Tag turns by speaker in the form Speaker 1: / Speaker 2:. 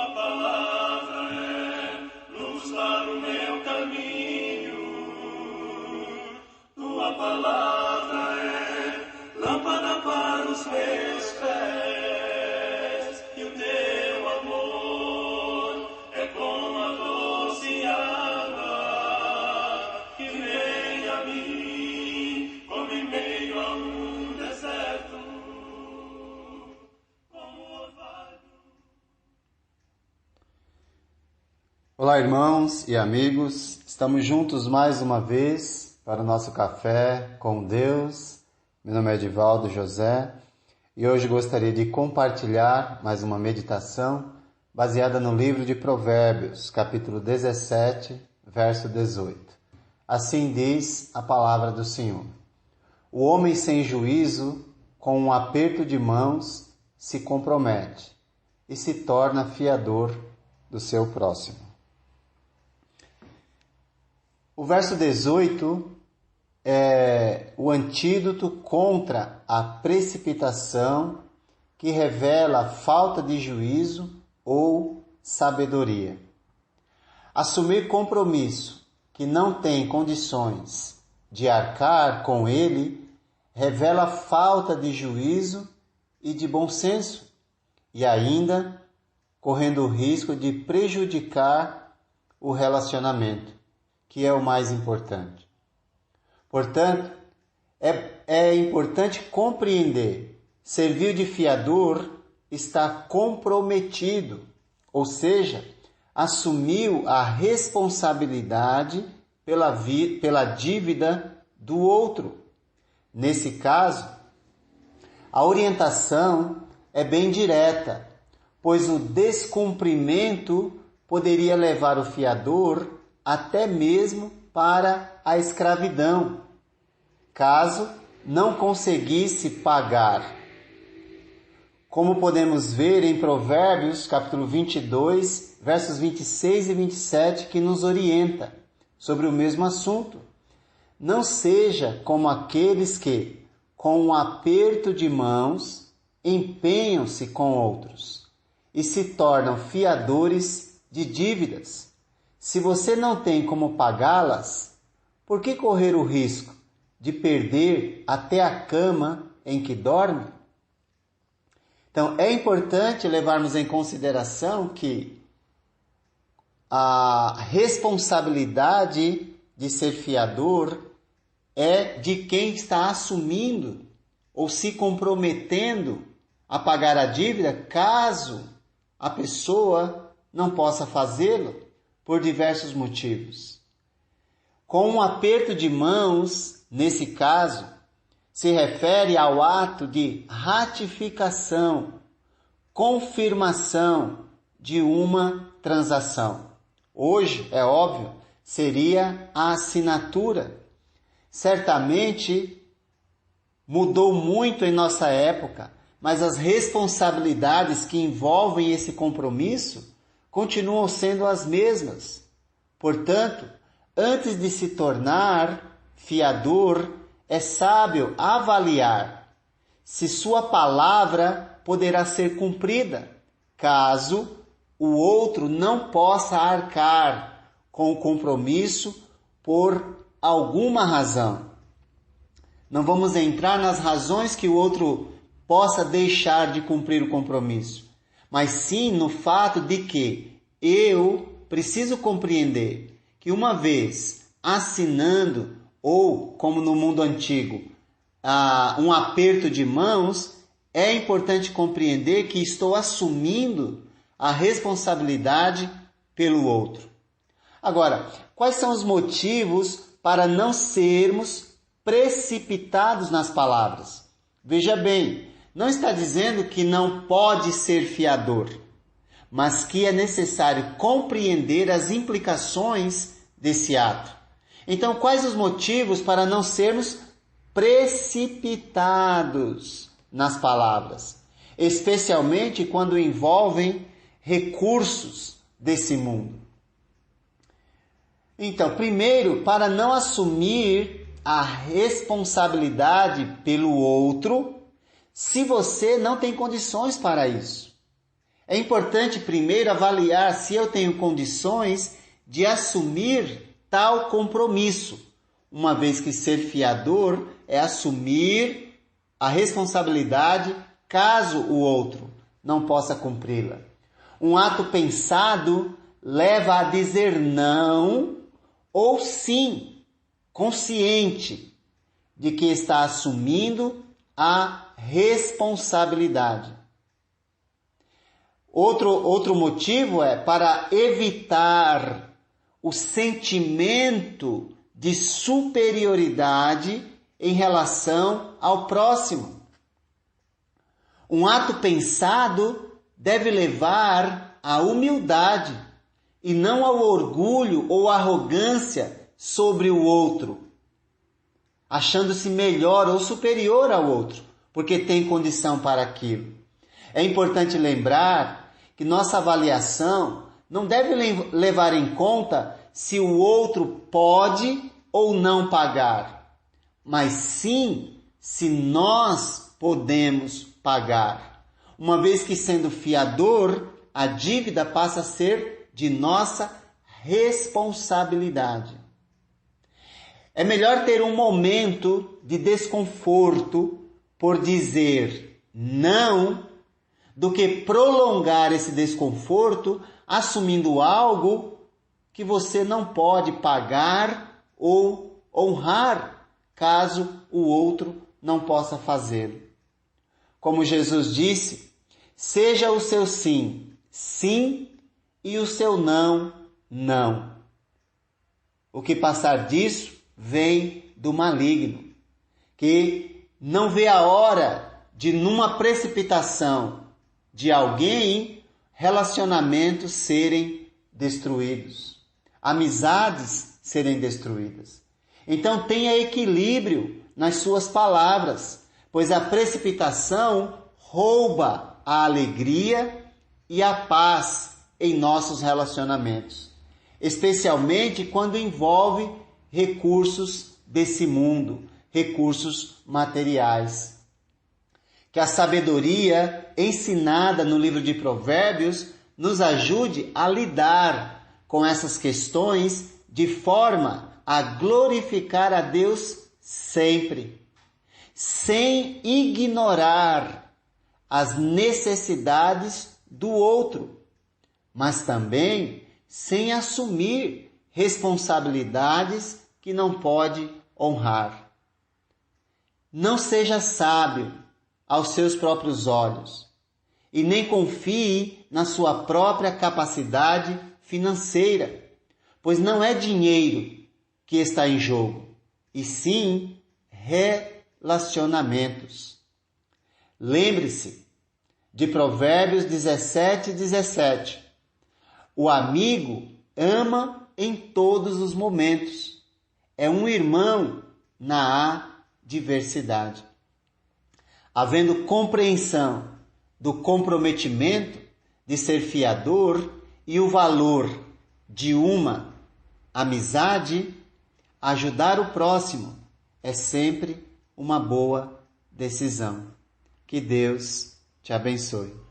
Speaker 1: palavra é luz para o meu caminho. Tua palavra é lâmpada para os meus pés. E o teu amor é como a doce água que vem a mim, como em meio a um deserto.
Speaker 2: Olá, irmãos e amigos, estamos juntos mais uma vez para o nosso café com Deus. Meu nome é Edivaldo José e hoje gostaria de compartilhar mais uma meditação baseada no livro de Provérbios, capítulo 17, verso 18. Assim diz a palavra do Senhor: o homem sem juízo, com um aperto de mãos, se compromete e se torna fiador do seu próximo. O verso 18 é o antídoto contra a precipitação que revela a falta de juízo ou sabedoria. Assumir compromisso que não tem condições de arcar com ele revela falta de juízo e de bom senso, e ainda correndo o risco de prejudicar o relacionamento, que é o mais importante. Portanto, é importante compreender: servir de fiador está comprometido, ou seja, assumiu a responsabilidade pela dívida do outro. Nesse caso, a orientação é bem direta, pois o descumprimento poderia levar o fiador até mesmo para a escravidão, caso não conseguisse pagar. Como podemos ver em Provérbios, capítulo 22, versos 26 e 27, que nos orienta sobre o mesmo assunto. Não seja como aqueles que, com um aperto de mãos, empenham-se com outros e se tornam fiadores de dívidas. Se você não tem como pagá-las, por que correr o risco de perder até a cama em que dorme? Então, é importante levarmos em consideração que a responsabilidade de ser fiador é de quem está assumindo ou se comprometendo a pagar a dívida, caso a pessoa não possa fazê-lo por diversos motivos. Com um aperto de mãos, nesse caso, se refere ao ato de ratificação, confirmação de uma transação. Hoje, é óbvio, seria a assinatura. Certamente mudou muito em nossa época, mas as responsabilidades que envolvem esse compromisso continuam sendo as mesmas. Portanto, antes de se tornar fiador, é sábio avaliar se sua palavra poderá ser cumprida, caso o outro não possa arcar com o compromisso por alguma razão. Não vamos entrar nas razões que o outro possa deixar de cumprir o compromisso, mas sim no fato de que eu preciso compreender que uma vez assinando, ou como no mundo antigo, um aperto de mãos, é importante compreender que estou assumindo a responsabilidade pelo outro. Agora, quais são os motivos para não sermos precipitados nas palavras? Veja bem, não está dizendo que não pode ser fiador, mas que é necessário compreender as implicações desse ato. Então, quais os motivos para não sermos precipitados nas palavras, especialmente quando envolvem recursos desse mundo? Então, primeiro, para não assumir a responsabilidade pelo outro, se você não tem condições para isso. É importante primeiro avaliar se eu tenho condições de assumir tal compromisso, uma vez que ser fiador é assumir a responsabilidade caso o outro não possa cumpri-la. Um ato pensado leva a dizer não ou sim, consciente de que está assumindo a responsabilidade. Outro motivo é para evitar o sentimento de superioridade em relação ao próximo. Um ato pensado deve levar à humildade e não ao orgulho ou arrogância sobre o outro, achando-se melhor ou superior ao outro, porque tem condição para aquilo. É importante lembrar que nossa avaliação não deve levar em conta se o outro pode ou não pagar, mas sim se nós podemos pagar. Uma vez que, sendo fiador, a dívida passa a ser de nossa responsabilidade. É melhor ter um momento de desconforto por dizer não do que prolongar esse desconforto assumindo algo que você não pode pagar ou honrar caso o outro não possa fazê-lo. Como Jesus disse, seja o seu sim, sim, e o seu não, não. O que passar disso vem do maligno, que não vê a hora de, numa precipitação de alguém, relacionamentos serem destruídos, amizades serem destruídas. Então tenha equilíbrio nas suas palavras, pois a precipitação rouba a alegria e a paz em nossos relacionamentos, especialmente quando envolve recursos desse mundo, recursos materiais. Que a sabedoria ensinada no livro de Provérbios nos ajude a lidar com essas questões de forma a glorificar a Deus sempre, sem ignorar as necessidades do outro, mas também sem assumir responsabilidades que não pode honrar. Não seja sábio aos seus próprios olhos e nem confie na sua própria capacidade financeira, pois não é dinheiro que está em jogo, e sim relacionamentos. Lembre-se de Provérbios 17:17. O amigo ama em todos os momentos. É um irmão na adversidade. Havendo compreensão do comprometimento de ser fiador e o valor de uma amizade, ajudar o próximo é sempre uma boa decisão. Que Deus te abençoe.